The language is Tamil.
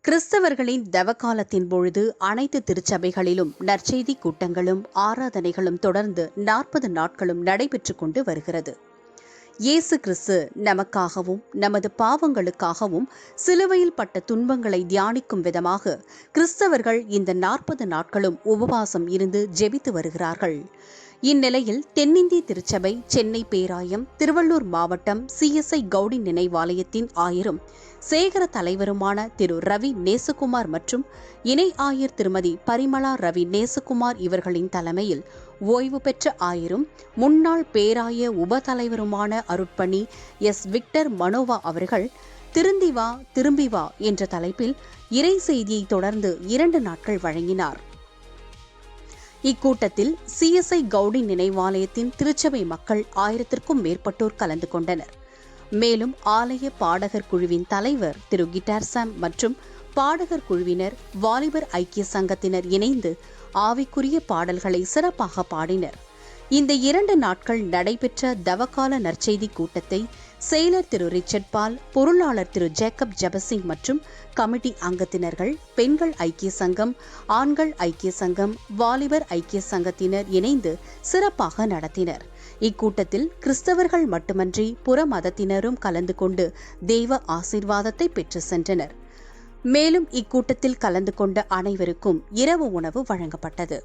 கிறிஸ்தவர்களின் தவக்காலத்தின் பொழுது அனைத்து திருச்சபைகளிலும் நற்செய்தி கூட்டங்களும் ஆராதனைகளும் தொடர்ந்து 40 நாட்களும் நடைபெற்று கொண்டு வருகிறது. இயேசு கிறிஸ்து நமக்காகவும் நமது பாவங்களுக்காகவும் சிலுவையில் பட்ட துன்பங்களை தியானிக்கும் விதமாக கிறிஸ்தவர்கள் இந்த 40 நாட்களும் உபவாசம் இருந்து ஜெபித்து வருகிறார்கள். இந்நிலையில் தென்னிந்திய திருச்சபை, சென்னை பேராயம், திருவள்ளூர் மாவட்டம் CSI கவுடி நினைவாலயத்தின் ஆயரும் சேகர தலைவருமான திரு ரவி நேசகுமார் மற்றும் இணை ஆயர் திருமதி பரிமளா ரவி நேசகுமார் இவர்களின் தலைமையில் ஓய்வு பெற்ற ஆயரும் முன்னாள் பேராய உப தலைவருமான அருட்பணி விக்டர் மனோவா அவர்கள் திருந்தி வா திரும்பி வா என்ற தலைப்பில் இறை செய்தியை தொடர்ந்து 2 நாட்கள் வழங்கினார். இக்கூட்டத்தில் CSI கவுடி நினைவாலயத்தின் திருச்சபை மக்கள் 1000க்கும் மேற்பட்டோர் கலந்து கொண்டனர். மேலும் ஆலய பாடகர் குழுவின் தலைவர் திரு கிட்டார் சாம் மற்றும் பாடகர் குழுவினர், வாலிபர் ஐக்கிய சங்கத்தினர் இணைந்து ஆவிக்குரிய பாடல்களை சிறப்பாக பாடினர். இந்த 2 நாட்கள் நடைபெற்ற தவக்கால நற்செய்தி கூட்டத்தை செயலர் திரு ரிச்சர்ட் பால், பொருளாளர் திரு ஜேக்கப் ஜபசிங் மற்றும் கமிட்டி அங்கத்தினர்கள், பெண்கள் ஐக்கிய சங்கம், ஆண்கள் ஐக்கிய சங்கம், வாலிபர் ஐக்கிய சங்கத்தினர் இணைந்து சிறப்பாக நடத்தினர். இக்கூட்டத்தில் கிறிஸ்தவர்கள் மட்டுமன்றி புற மதத்தினரும் கலந்து கொண்டு தெய்வ ஆசீர்வாதத்தை பெற்று சென்றனர். மேலும் இக்கூட்டத்தில் கலந்து கொண்ட அனைவருக்கும் இரவு உணவு வழங்கப்பட்டது.